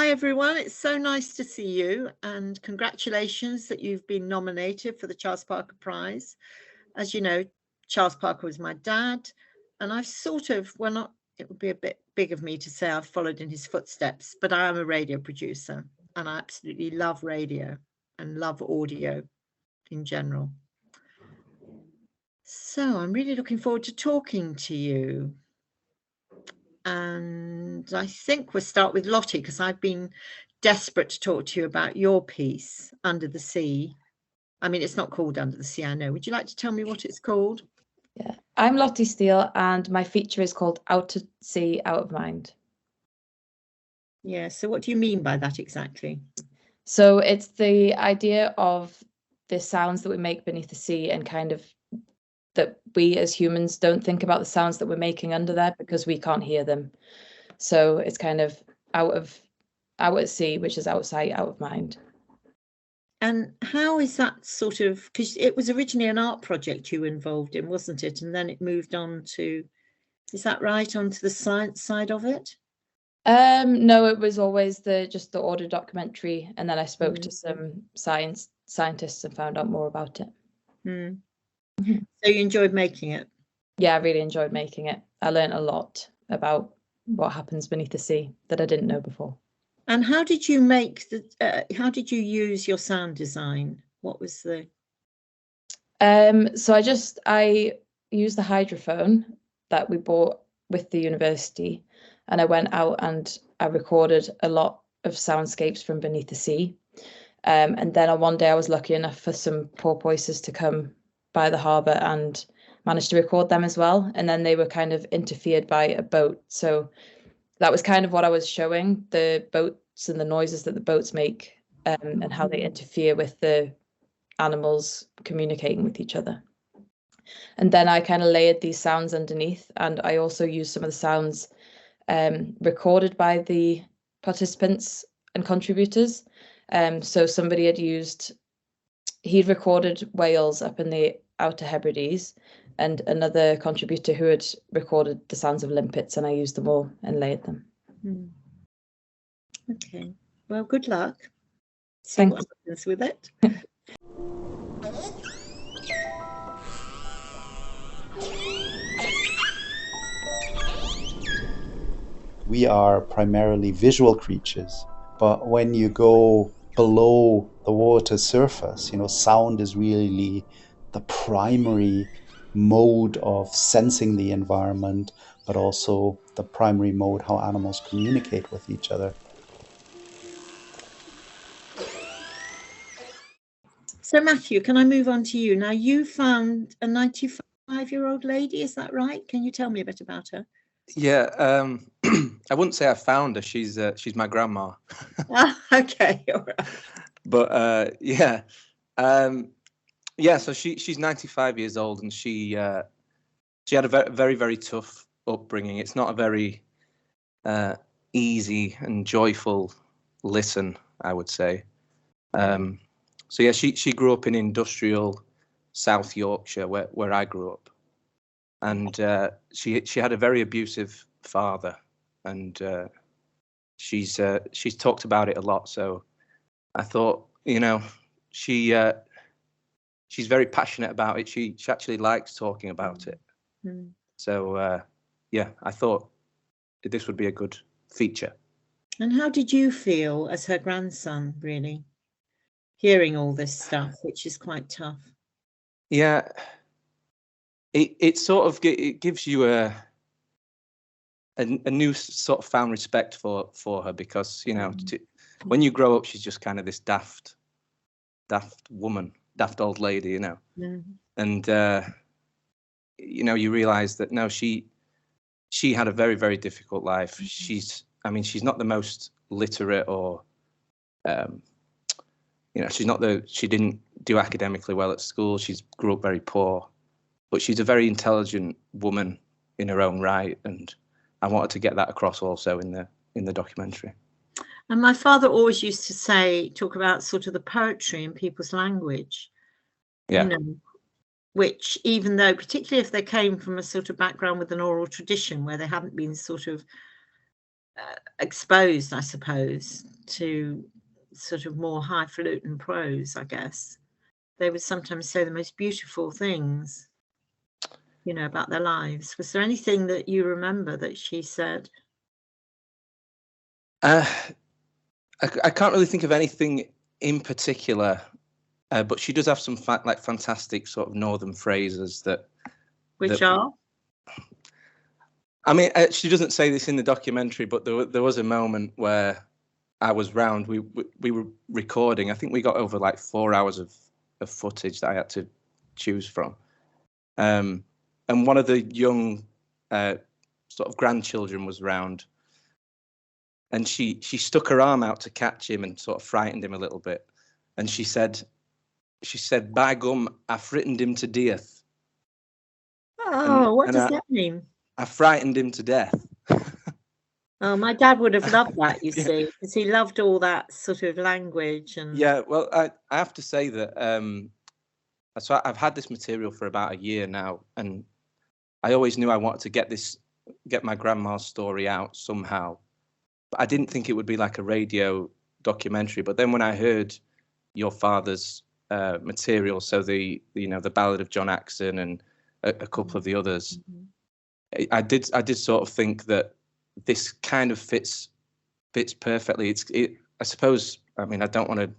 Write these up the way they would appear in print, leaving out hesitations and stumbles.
Hi everyone, it's so nice to see you and congratulations that you've been nominated for the Charles Parker Prize. As you know, Charles Parker was my dad and I've sort of, well not, it would be a bit big of me to say I've followed in his footsteps, but I am a radio producer and I absolutely love radio and love audio in general. So I'm really looking forward to talking to you. And I think we'll start with Lottie because I've been desperate to talk to you about your piece, Under the Sea. I mean, it's not called Under the Sea, I know. Would you like to tell me what it's called? Yeah, I'm Lottie Steele and my feature is called Out at Sea, Out of Mind. Yeah, so what do you mean by that exactly? So it's the idea of the sounds that we make beneath the sea and kind of that we as humans don't think about the sounds that we're making under there because we can't hear them. So it's kind of out at sea, which is outside, out of mind. And how is that sort of, because it was originally an art project you were involved in, wasn't it? And then it moved on to, is that right, onto the science side of it? No, it was always just the audio documentary, and then I spoke to some scientists and found out more about it. So you enjoyed making it? Yeah, I really enjoyed making it. I learned a lot about what happens beneath the sea that I didn't know before. And how did you make how did you use your sound design? What was the? So I used the hydrophone that we bought with the university, and I went out and I recorded a lot of soundscapes from beneath the sea. And then on one day I was lucky enough for some porpoises to come by the harbour and managed to record them as well. And then they were kind of interfered by a boat. So that was kind of what I was showing, the boats and the noises that the boats make, and how they interfere with the animals communicating with each other. And then I kind of layered these sounds underneath, and I also used some of the sounds recorded by the participants and contributors. So somebody he'd recorded whales up in the Outer Hebrides, and another contributor who had recorded the sounds of limpets, and I used them all and layered them. Okay, well, good luck. See what happens with it. We are primarily visual creatures, but when you go below the water surface, sound is really the primary mode of sensing the environment, but also the primary mode how animals communicate with each other. So Matthew, can I move on to you? Now you found a 95-year-old lady, is that right? Can you tell me a bit about her? Yeah, I wouldn't say I found her. She's my grandma. Okay, all right. But yeah. So she's 95 years old, and she had a very, very tough upbringing. It's not a very easy and joyful listen, I would say. So yeah, she grew up in industrial South Yorkshire, where I grew up, and she had a very abusive father, and she's talked about it a lot. So I thought, she's very passionate about it. She actually likes talking about it. So yeah, I thought this would be a good feature. And how did you feel as her grandson, really, hearing all this stuff, which is quite tough? Yeah, it sort of it gives you a new sort of found respect for her, because when you grow up, she's just kind of this daft woman, daft old lady, and you realize that no, she had a very, very difficult life. She's not the most literate, or she didn't do academically well at school. She's grew up very poor, but she's a very intelligent woman in her own right, and I wanted to get that across also in the documentary. And my father always used to talk about sort of the poetry in people's language. Yeah. Which, even though, particularly if they came from a sort of background with an oral tradition where they haven't been sort of exposed, I suppose, to sort of more highfalutin prose, I guess, they would sometimes say the most beautiful things, you know, about their lives. Was there anything that you remember that she said? I can't really think of anything in particular, but she does have some fantastic sort of northern phrases that. Which are? I mean, she doesn't say this in the documentary, but there was a moment where I was round. We were recording. I think we got over like 4 hours of footage that I had to choose from. And one of the young sort of grandchildren was round, and she stuck her arm out to catch him and sort of frightened him a little bit. And she said, "By gum, I frightened him to death." Oh, what does that mean? I frightened him to death. Oh, my dad would have loved that, you see, because he loved all that sort of language. And yeah, well, I have to say that so I've had this material for about a year now, and I always knew I wanted to get my grandma's story out somehow. But I didn't think it would be like a radio documentary. But then when I heard your father's material, so the Ballad of John Axon and a couple of the others, I did sort of think that this kind of fits perfectly. I suppose, I mean, I don't want to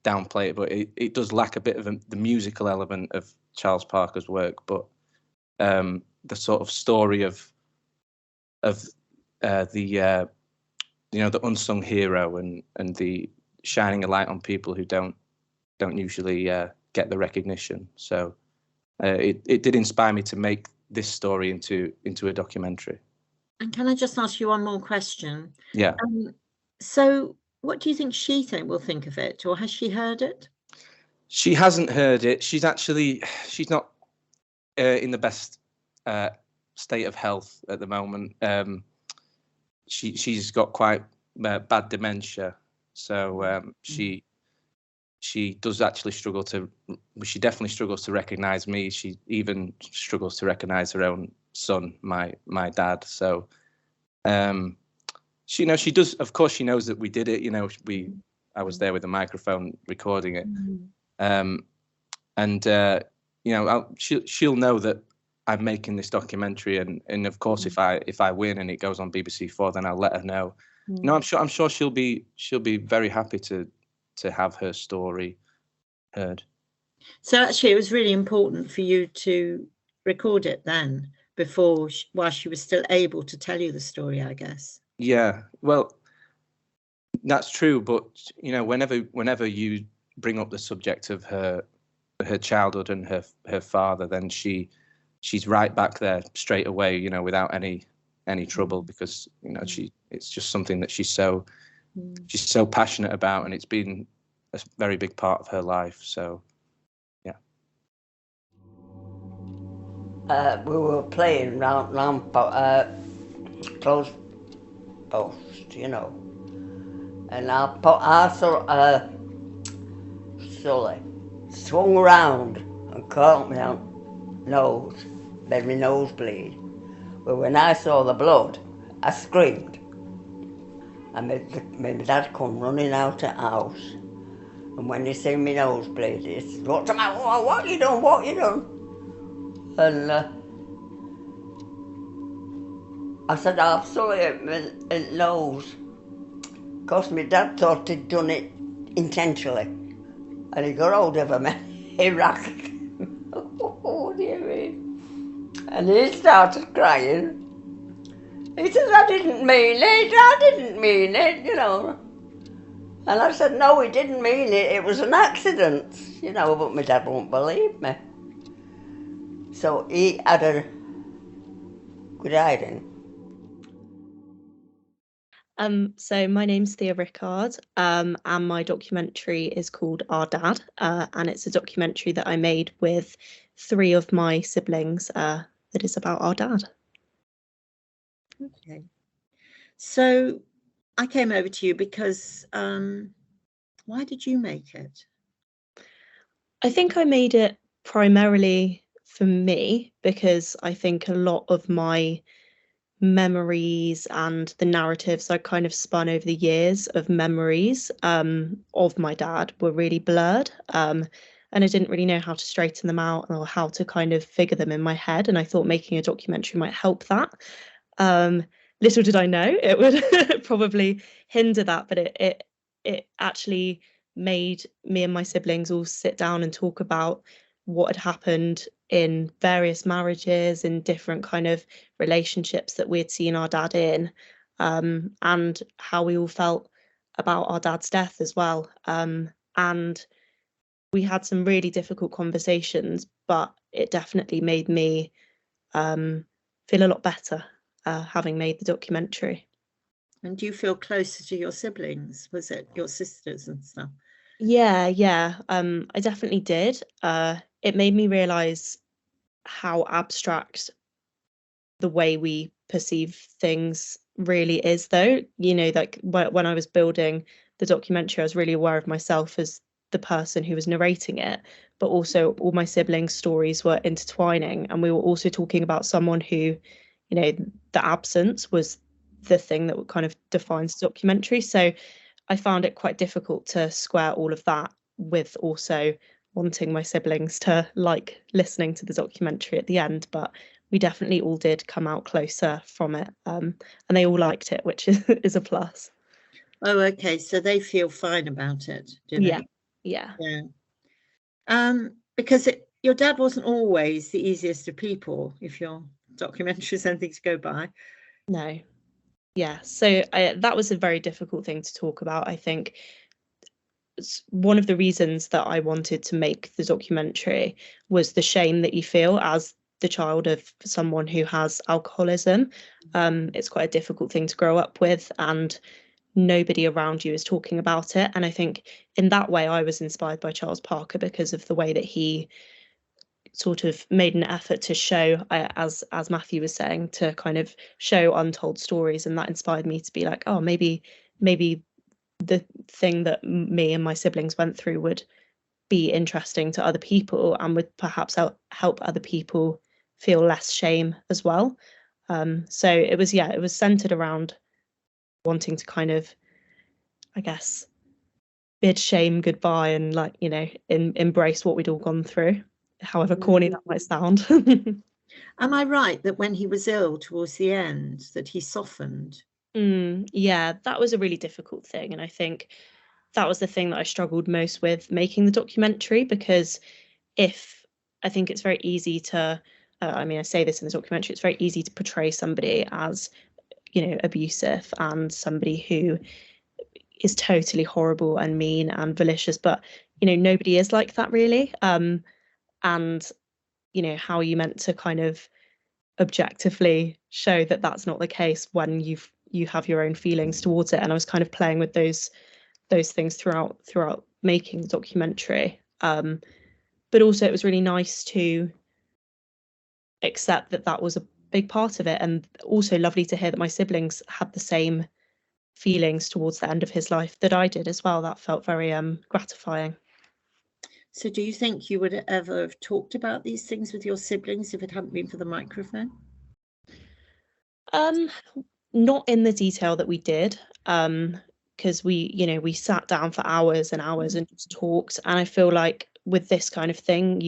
downplay it, but it does lack a bit of the musical element of Charles Parker's work, but the sort of story of the the unsung hero and the shining a light on people who don't usually get the recognition. So it did inspire me to make this story into a documentary. And can I just ask you one more question? Yeah. So what do you think she will think of it, or has she heard it? She hasn't heard it. She's not in the best state of health at the moment. She's got quite bad dementia, so she does actually struggle to. She definitely struggles to recognise me. She even struggles to recognise her own son, my dad. So, she does. Of course, she knows that we did it. I was there with a microphone recording it, and she'll know that I'm making this documentary, and of course, if I win and it goes on BBC4, then I'll let her know. No, I'm sure she'll be very happy to have her story heard. So actually, it was really important for you to record it then, while she was still able to tell you the story, I guess. Yeah, well, that's true, but whenever you bring up the subject of her childhood and her father, then she's right back there straight away, without any trouble, because it's just something that she's so passionate about, and it's been a very big part of her life. So yeah. We were playing round close post, and I saw Sully swung around and caught me on nose, made my nose bleed. But when I saw the blood, I screamed. And my dad come running out of the house. And when he seen my nose bleed, he said, "What's the matter? What you done? What you done?" And I said, "I've Sully at my nose." Because my dad thought he'd done it intentionally. And he got hold of him and he racked. Oh, dear me. And he started crying. He said, "I didn't mean it, I didn't mean it, And I said, "No, he didn't mean it, it was an accident, but my dad won't believe me." So he had a good hiding. So my name's Thea Rickard, and my documentary is called Our Dad, and it's a documentary that I made with 3 of my siblings that is about our dad. Okay. So I came over to you because why did you make it? I think I made it primarily for me, because I think a lot of my memories and the narratives I kind of spun over the years of memories of my dad were really blurred. And I didn't really know how to straighten them out or how to kind of figure them in my head. And I thought making a documentary might help that. Little did I know it would probably hinder that, but it actually made me and my siblings all sit down and talk about what had happened in various marriages and different kind of relationships that we had seen our dad in, and how we all felt about our dad's death as well. And we had some really difficult conversations, but it definitely made me feel a lot better having made the documentary. And do you feel closer to your siblings? Was it your sisters and stuff? Yeah. I definitely did. It made me realise how abstract the way we perceive things really is, though. You know, like when I was building the documentary, I was really aware of myself as the person who was narrating it, but also all my siblings' stories were intertwining, and we were also talking about someone who, you know, the absence was the thing that kind of defines the documentary. So I found it quite difficult to square all of that with also wanting my siblings to like listening to the documentary at the end. But we definitely all did come out closer from it, and they all liked it, which is a plus. Oh, okay. So they feel fine about it, do they? Yeah. Because your dad wasn't always the easiest of people, if your documentary is anything to go by. No. Yeah. So that was a very difficult thing to talk about. I think it's one of the reasons that I wanted to make the documentary was the shame that you feel as the child of someone who has alcoholism. It's quite a difficult thing to grow up with, and nobody around you is talking about it. And I think in that way I was inspired by Charles Parker because of the way that he sort of made an effort to show, as Matthew was saying, to kind of show untold stories, and that inspired me to be like, oh, maybe the thing that me and my siblings went through would be interesting to other people and would perhaps help other people feel less shame as well. So it was centered around wanting to kind of, I guess, bid shame goodbye and, like, you know, embrace what we'd all gone through, however corny that might sound. Am I right that when he was ill towards the end that he softened? Yeah, that was a really difficult thing, and I think that was the thing that I struggled most with making the documentary, because I think it's very easy to, I mean, I say this in the documentary, it's very easy to portray somebody as, you know, abusive and somebody who is totally horrible and mean and malicious, but, you know, nobody is like that really. And, you know, how are you meant to kind of objectively show that that's not the case when you have your own feelings towards it? And I was kind of playing with those things throughout making the documentary. But also it was really nice to accept that that was a big part of it, and also lovely to hear that my siblings had the same feelings towards the end of his life that I did as well. That felt very gratifying. So do you think you would ever have talked about these things with your siblings if it hadn't been for the microphone? Not in the detail that we did, because we sat down for hours and hours and just talked. And I feel like with this kind of thing,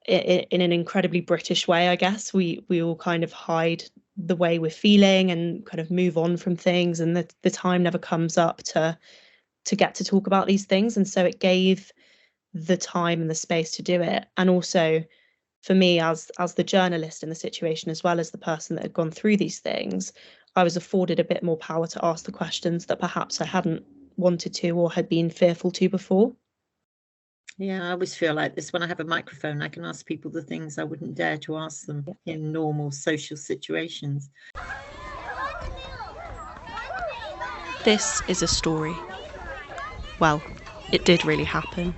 in an incredibly British way, I guess, we all kind of hide the way we're feeling and kind of move on from things, and the time never comes up to get to talk about these things. And so it gave the time and the space to do it. And also for me, as the journalist in the situation, as well as the person that had gone through these things, I was afforded a bit more power to ask the questions that perhaps I hadn't wanted to or had been fearful to before. Yeah, I always feel like this when I have a microphone. I can ask people the things I wouldn't dare to ask them in normal social situations. This is a story. Well, it did really happen,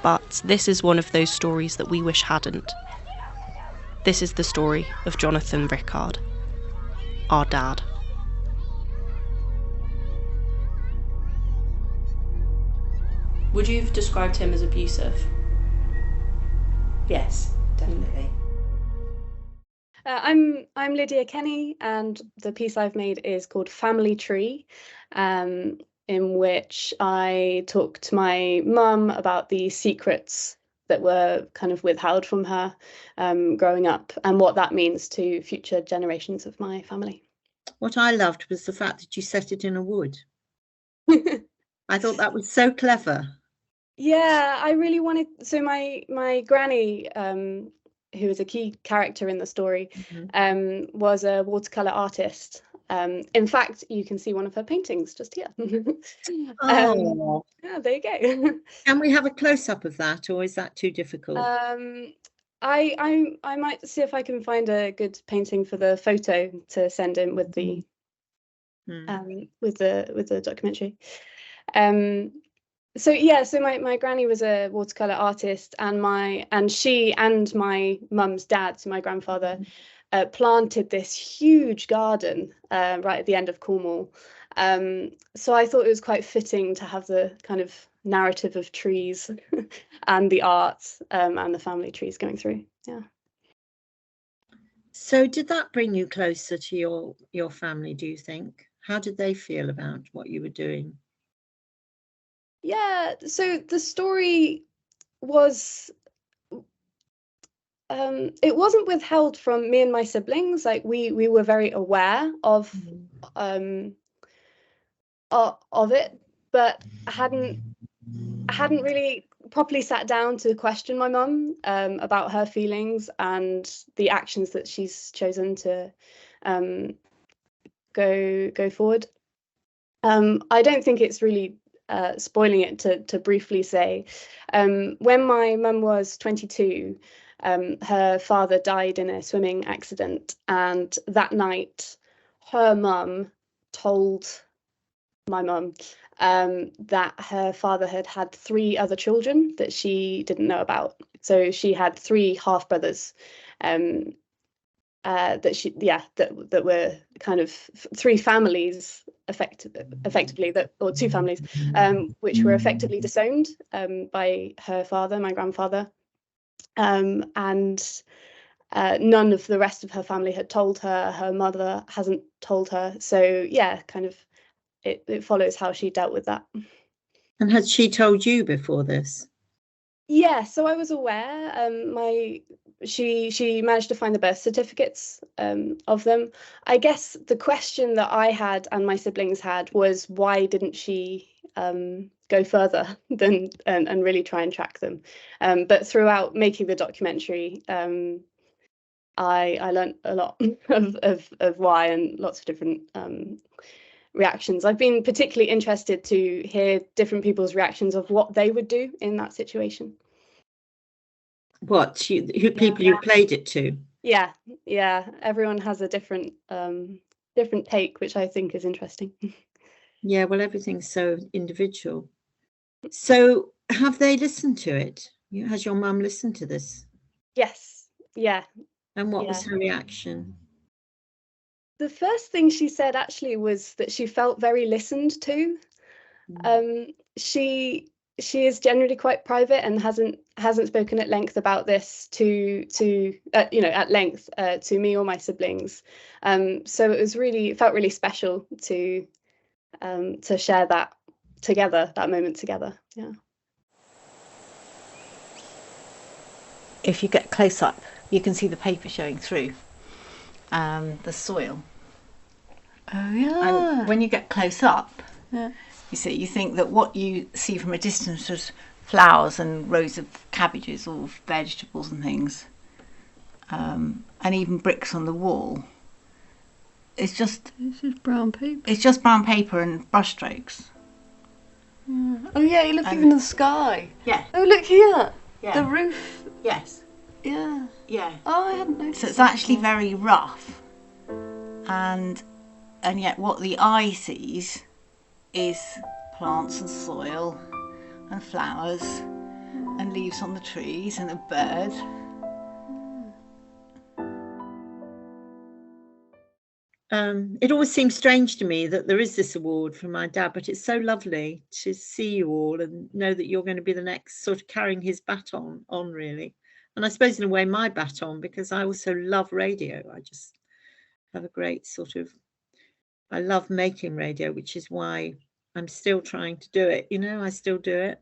but this is one of those stories that we wish hadn't. This is the story of Jonathan Rickard, our dad. Would you have described him as abusive? Yes, definitely. I'm Lydia Kenny, and the piece I've made is called Family Tree, in which I talk to my mum about the secrets that were kind of withheld from her growing up, and what that means to future generations of my family. What I loved was the fact that you set it in a wood. I thought that was so clever. Yeah, I really wanted. So my granny, who is a key character in the story, was a watercolor artist. In fact, you can see one of her paintings just here. Oh, yeah, there you go. Can we have a close-up of that, or is that too difficult? I might see if I can find a good painting for the photo to send in with the with the documentary. So yeah, so my granny was a watercolor artist, and she and my mum's dad, so my grandfather, planted this huge garden right at the end of Cornwall. So I thought it was quite fitting to have the kind of narrative of trees and the art and the family trees going through. Yeah. So did that bring you closer to your family, do you think? How did they feel about what you were doing? Yeah, so the story was it wasn't withheld from me and my siblings. Like we were very aware of it, but I hadn't really properly sat down to question my mum about her feelings and the actions that she's chosen to go forward. I don't think it's really spoiling it to briefly say, when my mum was 22, her father died in a swimming accident, and that night her mum told my mum that her father had 3 other children that she didn't know about. So she had 3 half brothers that were kind of 3 families effectively, or 2 families which were effectively disowned by her father, my grandfather, and none of the rest of her family had told her. Her mother hasn't told her. So yeah, kind of it follows how she dealt with that. And had she told you before this? Yeah, so I was aware. She managed to find the birth certificates of them. I guess the question that I had and my siblings had was, why didn't she go further than and really try and track them? But throughout making the documentary, I learned a lot of why, and lots of different reactions. I've been particularly interested to hear different people's reactions of what they would do in that situation. People you played it to? Yeah, everyone has a different take, which I think is interesting. Yeah, well, everything's so individual. So have they listened to it? Has your mum listened to this? Yes. Yeah. And what was her reaction? The first thing she said actually was that she felt very listened to. She is generally quite private and hasn't spoken at length about this to me or my siblings. So it felt really special to share that together, that moment together. Yeah. If you get close up, you can see the paper showing through the soil. Oh yeah. And when you get close up, you think that what you see from a distance is flowers and rows of cabbages or vegetables and things, and even bricks on the wall. It's just brown paper. It's just brown paper and brush strokes. Yeah. Oh yeah, you look even in the sky. Yeah. Oh look here. Yeah. The roof. Yes. Yeah. Yeah. Oh, I hadn't noticed. So it's actually very rough, and yet what the eye sees is plants and soil and flowers and leaves on the trees and a bird. It always seems strange to me that there is this award for my dad, but it's so lovely to see you all and know that you're going to be the next sort of carrying his baton on, really. and I suppose in a way my baton, because I also love radio. I just have a great I love making radio, which is why I'm still trying to do it. I still do it.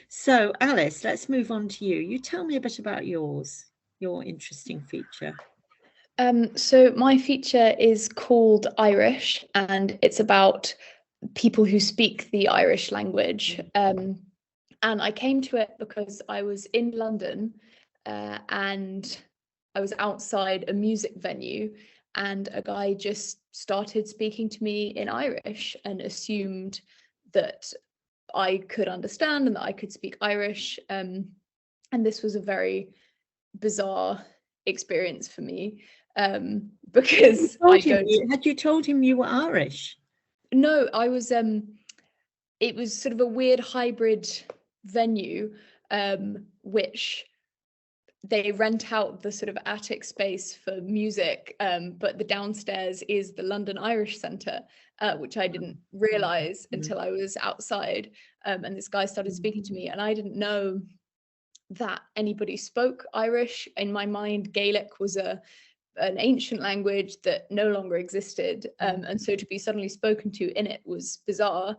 So Alice, let's move on to you. You tell me a bit about your interesting feature. So my feature is called Irish, and it's about people who speak the Irish language. And I came to it because I was in London and I was outside a music venue, and a guy just started speaking to me in Irish and assumed that I could understand and that I could speak Irish. And this was a very bizarre experience for me. Because had you told him you were Irish? No, I was it was sort of a weird hybrid venue, which they rent out the sort of attic space for music, but the downstairs is the London Irish Centre, which I didn't realise until I was outside, and this guy started speaking to me, and I didn't know that anybody spoke Irish. In my mind, Gaelic was an ancient language that no longer existed, and so to be suddenly spoken to in it was bizarre.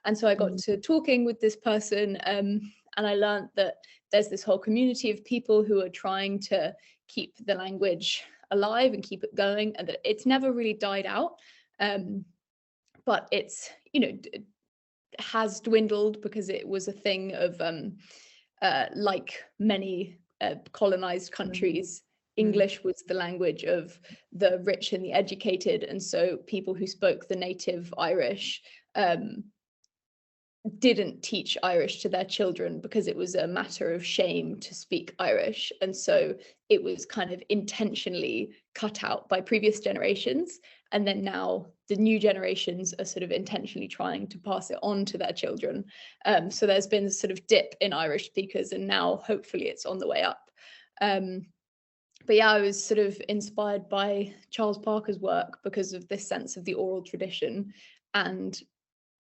And so I got to talking with this person, and I learned that there's this whole community of people who are trying to keep the language alive and keep it going, and that it's never really died out, but it's has dwindled because it was a thing of like many colonized countries, English was the language of the rich and the educated, and so people who spoke the native Irish didn't teach Irish to their children because it was a matter of shame to speak Irish, and so it was kind of intentionally cut out by previous generations, and then now the new generations are sort of intentionally trying to pass it on to their children. So there's been a sort of dip in Irish speakers, and now hopefully it's on the way up. But yeah, I was sort of inspired by Charles Parker's work because of this sense of the oral tradition and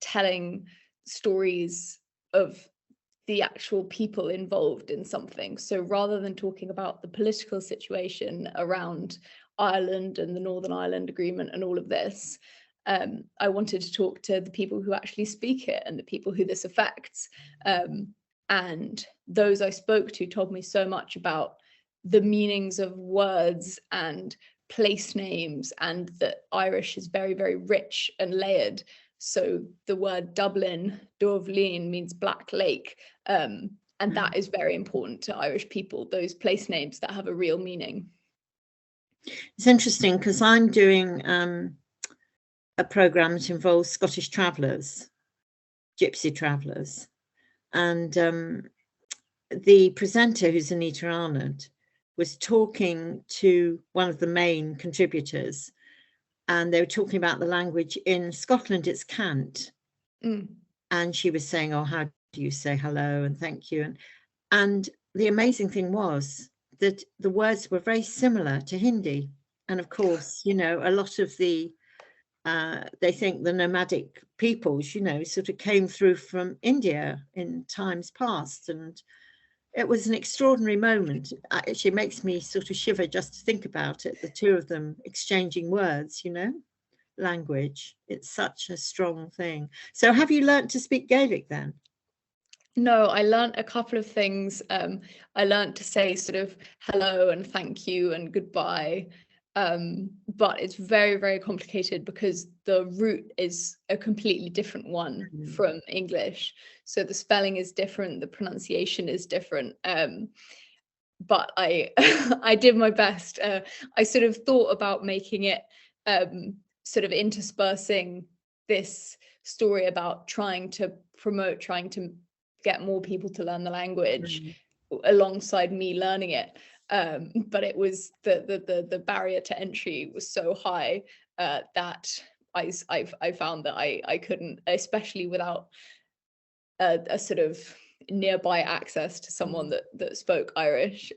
telling stories of the actual people involved in something. So rather than talking about the political situation around Ireland and the Northern Ireland Agreement and all of this, I wanted to talk to the people who actually speak it and the people who this affects. And those I spoke to told me so much about the meanings of words and place names, and that Irish is very, very rich and layered. So the word Dublin, Dublin, means Black Lake. And that is very important to Irish people, those place names that have a real meaning. It's interesting because I'm doing a programme that involves Scottish travellers, gypsy travellers. And the presenter, who's Anita Arnott, was talking to one of the main contributors, and they were talking about the language. In Scotland, it's cant. And she was saying, oh, how do you say hello and thank you? And the amazing thing was that the words were very similar to Hindi. And of course, a lot of the, they think the nomadic peoples, sort of came through from India in times past. And it was an extraordinary moment. It actually makes me sort of shiver just to think about it, the two of them exchanging words, language. It's such a strong thing. So have you learnt to speak Gaelic then? No, I learnt a couple of things. I learnt to say sort of hello and thank you and goodbye. But it's very, very complicated because the root is a completely different one from English. So the spelling is different, the pronunciation is different. But I I did my best. I sort of thought about making it sort of interspersing this story about trying to get more people to learn the language alongside me learning it. But it was the barrier to entry was so high that I found that I couldn't, especially without a sort of nearby access to someone that spoke Irish.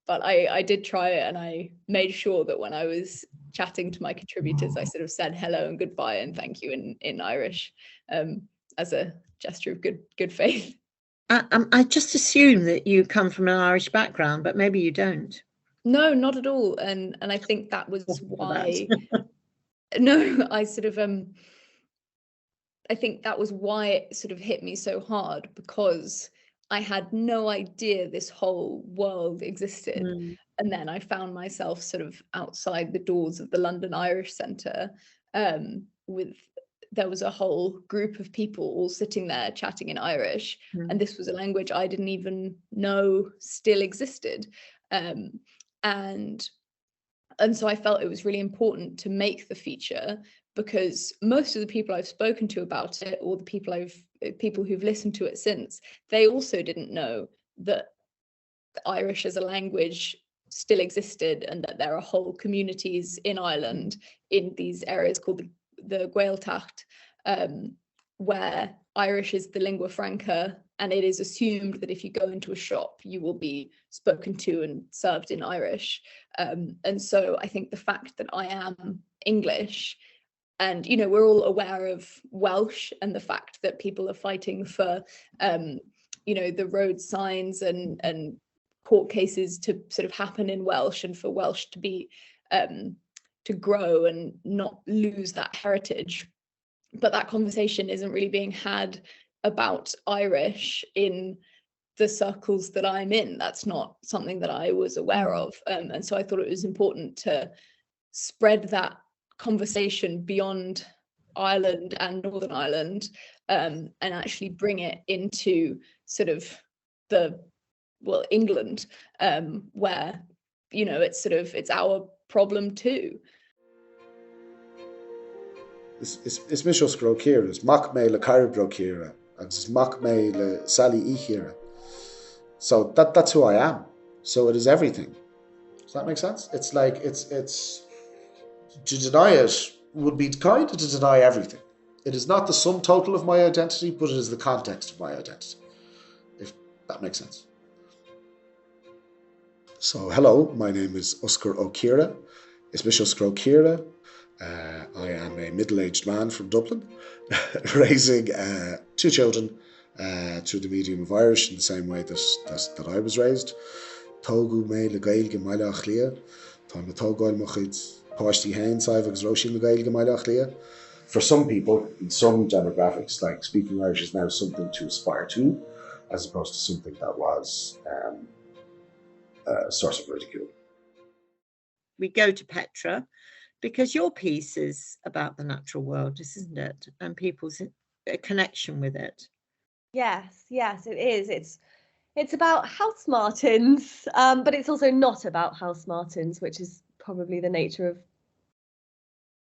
But I did try it, and I made sure that when I was chatting to my contributors, I sort of said hello and goodbye and thank you in Irish, as a gesture of good faith. I just assume that you come from an Irish background, but maybe you don't. No, not at all. And I think that was why. No, I sort of I think that was why it sort of hit me so hard, because I had no idea this whole world existed. And then I found myself sort of outside the doors of the London Irish Centre, there was a whole group of people all sitting there chatting in Irish, and this was a language I didn't even know still existed. And so I felt it was really important to make the feature, because most of the people I've spoken to about it, or the people who've listened to it since, they also didn't know that Irish as a language still existed, and that there are whole communities in Ireland in these areas called the Gaeltacht, where Irish is the lingua franca, and it is assumed that if you go into a shop, you will be spoken to and served in Irish. And so I think the fact that I am English, and, you know, we're all aware of Welsh and the fact that people are fighting for, you know, the road signs and court cases to sort of happen in Welsh, and for Welsh to be, to grow and not lose that heritage. But that conversation isn't really being had about Irish in the circles that I'm in. That's not something that I was aware of. And so I thought it was important to spread that conversation beyond Ireland and Northern Ireland, and actually bring it into sort of England, where, you know, it's our problem too. Is mis os grokira, is mak me le carbrokira, and is mak me le sali ihira. So that's who I am. So it is everything. Does that make sense? It's like it's to deny it would be kind of to deny everything. It is not the sum total of my identity, but it is the context of my identity. If that makes sense. So hello, my name is Oscar O'Kira. Is mis os grokira. I am a middle-aged man from Dublin, raising 2 children through the medium of Irish in the same way that I was raised. Togu me le gaelge meile achlia, tá me togáil mo chud páistí hain saibh roshi le gaelge meile achlia. For some people, in some demographics, like speaking Irish is now something to aspire to, as opposed to something that was a source of ridicule. We go to Petra, because your piece is about the natural world, isn't it? And people's connection with it. Yes, it is. It's about house martins, but it's also not about house martins, which is probably the nature of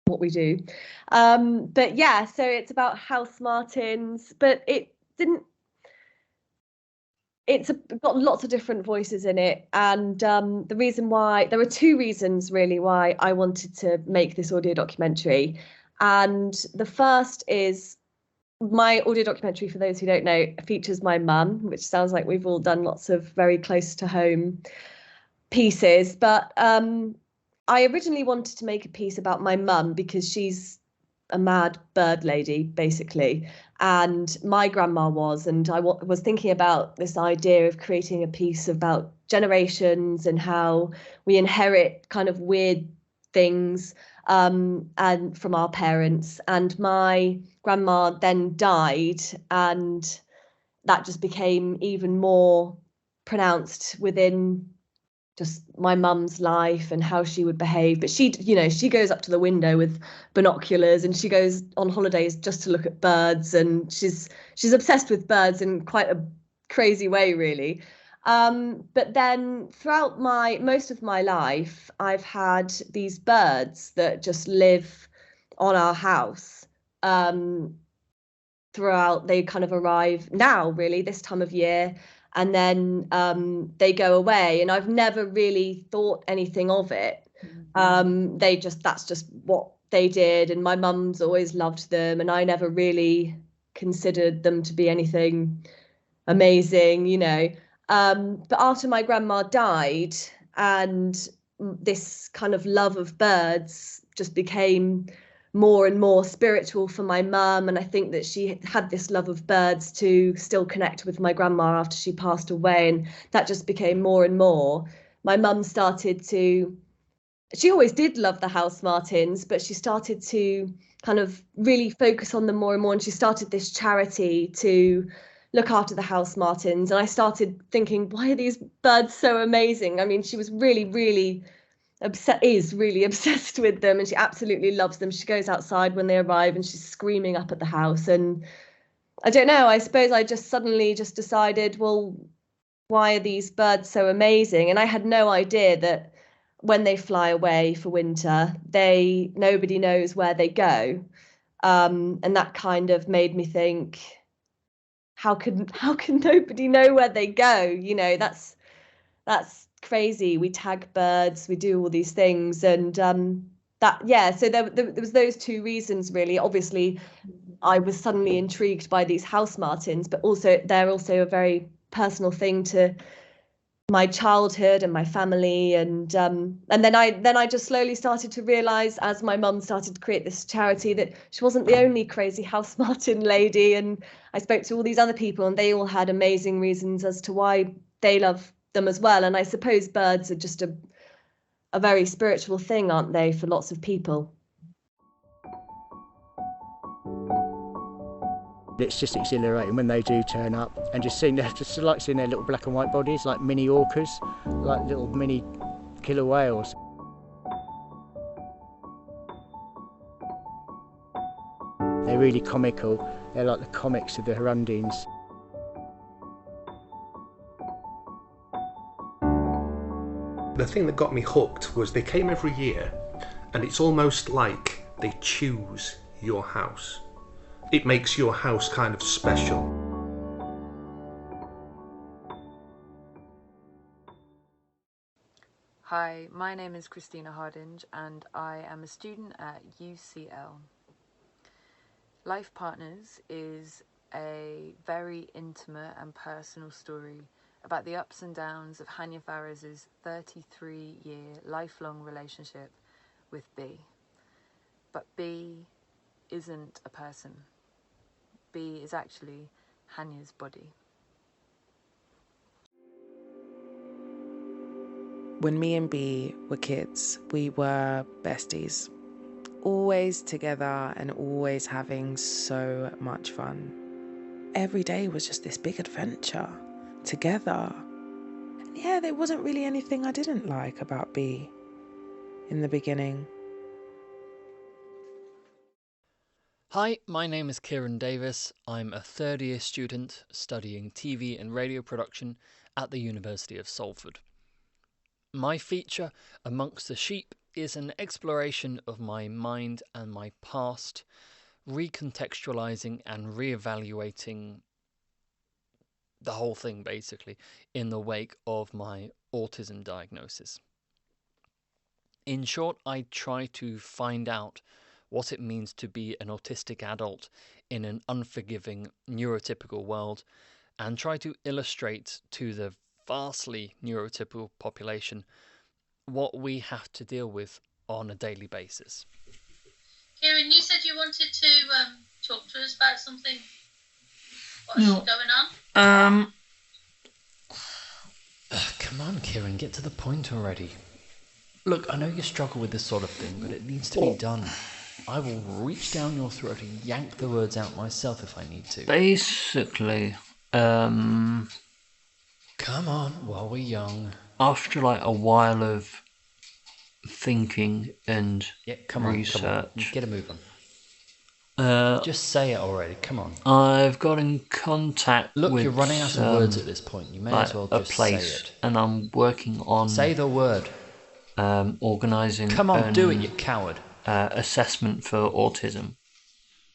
what we do. But yeah, so it's about house martins, but it's got lots of different voices in it, and the reason why, there are 2 reasons really why I wanted to make this audio documentary. And the first is, my audio documentary, for those who don't know, features my mum, which sounds like we've all done lots of very close to home pieces, but I originally wanted to make a piece about my mum because she's a mad bird lady, basically, and my grandma was, and I was thinking about this idea of creating a piece about generations and how we inherit kind of weird things and from our parents. And my grandma then died, and that just became even more pronounced within just my mum's life and how she would behave. But she goes up to the window with binoculars, and she goes on holidays just to look at birds, and she's obsessed with birds in quite a crazy way, really. But then throughout most of my life, I've had these birds that just live on our house. Throughout, they kind of arrive now, really, this time of year, and then they go away, and I've never really thought anything of it. That's just what they did, and my mum's always loved them, and I never really considered them to be anything amazing, you know. But after my grandma died, and this kind of love of birds just became more and more spiritual for my mum, and I think that she had this love of birds to still connect with my grandma after she passed away, and that just became more and more. My mum started to, she always did love the house martins, but she started to kind of really focus on them more and more, and she started this charity to look after the house martins. And I started thinking, why are these birds so amazing? I mean, she was really really obsessed with them, and she absolutely loves them. She goes outside when they arrive and she's screaming up at the house. And I don't know, I suppose I just suddenly just decided, well, why are these birds so amazing? And I had no idea that when they fly away for winter, nobody knows where they go. And that kind of made me think, how can nobody know where they go? You know, that's crazy. We tag birds, we do all these things, and so there was those two reasons really. Obviously, I was suddenly intrigued by these house martins, but also they're also a very personal thing to my childhood and my family, and then I just slowly started to realize, as my mum started to create this charity, that she wasn't the only crazy house martin lady. And I spoke to all these other people, and they all had amazing reasons as to why they love them as well. And I suppose birds are just a very spiritual thing, aren't they, for lots of people? It's just exhilarating when they do turn up, and just like seeing their little black and white bodies, like mini orcas, like little mini killer whales. They're really comical. They're like the comics of the hirundines. The thing that got me hooked was they came every year, and it's almost like they choose your house. It makes your house kind of special. Hi, my name is Christina Hardinge, and I am a student at UCL. Life Partners is a very intimate and personal story about the ups and downs of Hanya Faraz's 33-year lifelong relationship with B. But B isn't a person. B is actually Hanya's body. When me and B were kids, we were besties. Always together and always having so much fun. Every day was just this big adventure together. And yeah, there wasn't really anything I didn't like about B in the beginning. Hi, my name is Kieran Davis. I'm a third-year student studying TV and radio production at the University of Salford. My feature amongst the sheep is an exploration of my mind and my past, recontextualising and re-evaluating the whole thing, basically, in the wake of my autism diagnosis. In short, I try to find out what it means to be an autistic adult in an unforgiving, neurotypical world, and try to illustrate to the vastly neurotypical population what we have to deal with on a daily basis. Kieran, you said you wanted to talk to us about something. What's going on? Come on, Kieran, get to the point already. Look, I know you struggle with this sort of thing, but it needs to be done. I will reach down your throat and yank the words out myself if I need to. Basically, Come on, while we're young. After like a while of thinking and research. Come on. Get a move on. Just say it already, come on. I've got in contact with... Look, you're running out of words at this point. You may as well just say it. And I'm working on... Say the word. Organising... Come on, do it, you coward. Assessment for autism.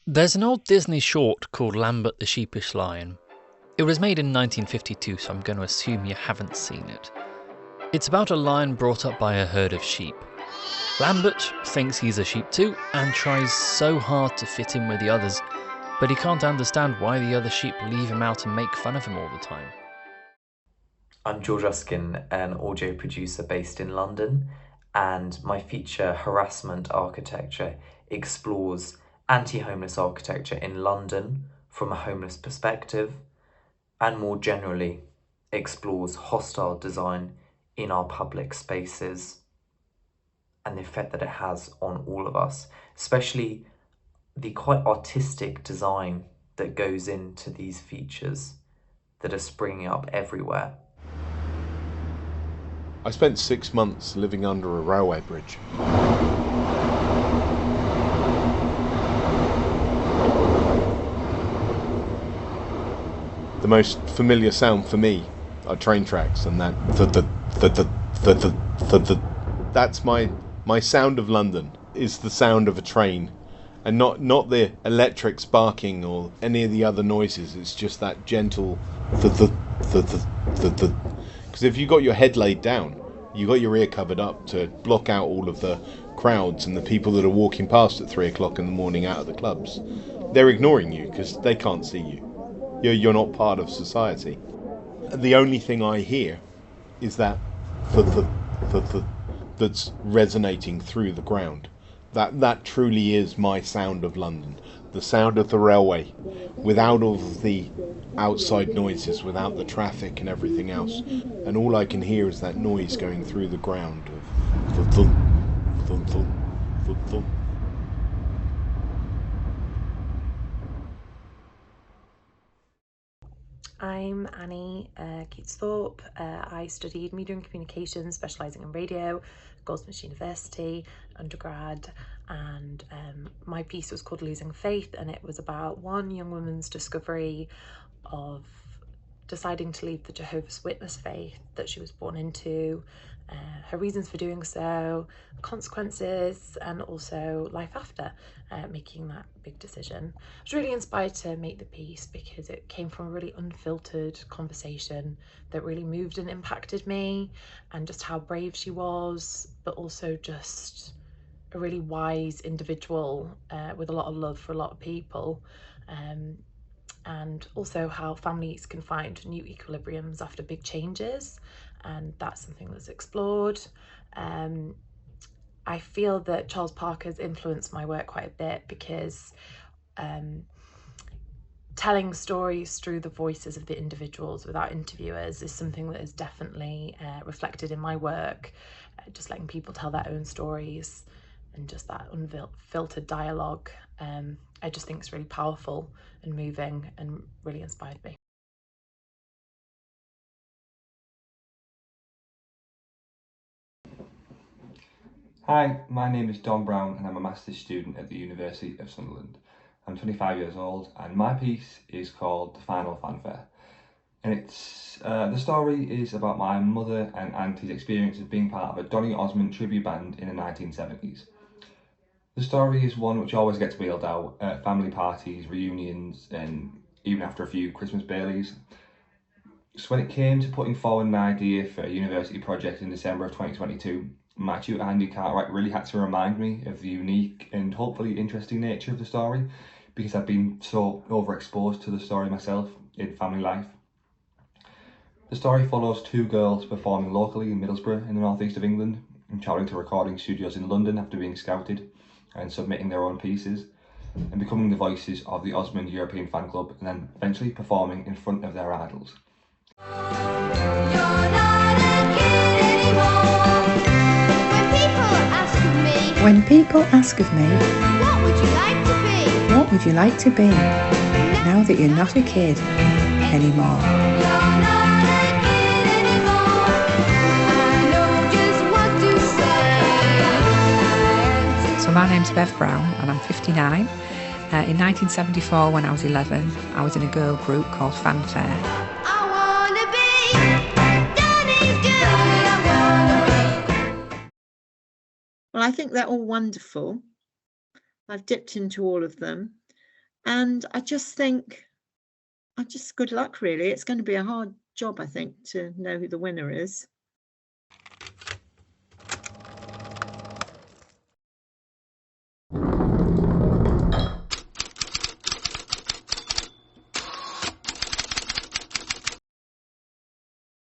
There's an old Disney short called Lambert the Sheepish Lion. It was made in 1952, so I'm going to assume you haven't seen it. It's about a lion brought up by a herd of sheep. Lambert thinks he's a sheep too, and tries so hard to fit in with the others, but he can't understand why the other sheep leave him out and make fun of him all the time. I'm George Ruskin, an audio producer based in London, and my feature, Harassment Architecture, explores anti-homeless architecture in London from a homeless perspective, and more generally explores hostile design in our public spaces and the effect that it has on all of us, especially the quite artistic design that goes into these features that are springing up everywhere. I spent 6 months living under a railway bridge. The most familiar sound for me are train tracks, and that that's my sound of London, is the sound of a train, and not the electric sparking or any of the other noises. It's just that gentle because if you got your head laid down, you got your ear covered up to block out all of the crowds and the people that are walking past at 3 o'clock in the morning out of the clubs. They're ignoring you because they can't see you. You're not part of society. The only thing I hear is that that's resonating through the ground. That truly is my sound of London. The sound of the railway, without all of the outside noises, without the traffic and everything else. And all I can hear is that noise going through the ground of the thump, thump, thump, thump, thump. I'm Annie Keats-Thorpe. I studied media and communications, specialising in radio, Goldsmiths University, undergrad, and my piece was called Losing Faith, and it was about one young woman's discovery of deciding to leave the Jehovah's Witness faith that she was born into, her reasons for doing so, consequences, and also life after making that big decision. I was really inspired to make the piece because it came from a really unfiltered conversation that really moved and impacted me, and just how brave she was, but also just a really wise individual with a lot of love for a lot of people. And also how families can find new equilibriums after big changes, and that's something that's explored. I feel that Charles Parker's influenced my work quite a bit because telling stories through the voices of the individuals without interviewers is something that is definitely reflected in my work, just letting people tell their own stories and just that unfiltered dialogue. I just think it's really powerful and moving and really inspired me. Hi, my name is Don Brown and I'm a master's student at the University of Sunderland. I'm 25 years old and my piece is called The Final Fanfare. And it's the story is about my mother and auntie's experience of being part of a Donny Osmond tribute band in the 1970s. The story is one which always gets wheeled out at family parties, reunions, and even after a few Christmas Baileys. So when it came to putting forward an idea for a university project in December of 2022, my tutor Andy Cartwright really had to remind me of the unique and hopefully interesting nature of the story, because I've been so overexposed to the story myself in family life. The story follows two girls performing locally in Middlesbrough in the northeast of England and travelling to recording studios in London after being scouted and submitting their own pieces and becoming the voices of the Osmond European Fan Club, and then eventually performing in front of their idols. When people ask of me, what would you like to be? What would you like to be? Now that you're not a kid anymore. So my name's Bev Brown and I'm 59. In 1974, when I was 11, I was in a girl group called Fanfare. Well, I think they're all wonderful. I've dipped into all of them. And I just think, good luck, really. It's going to be a hard job, I think, to know who the winner is.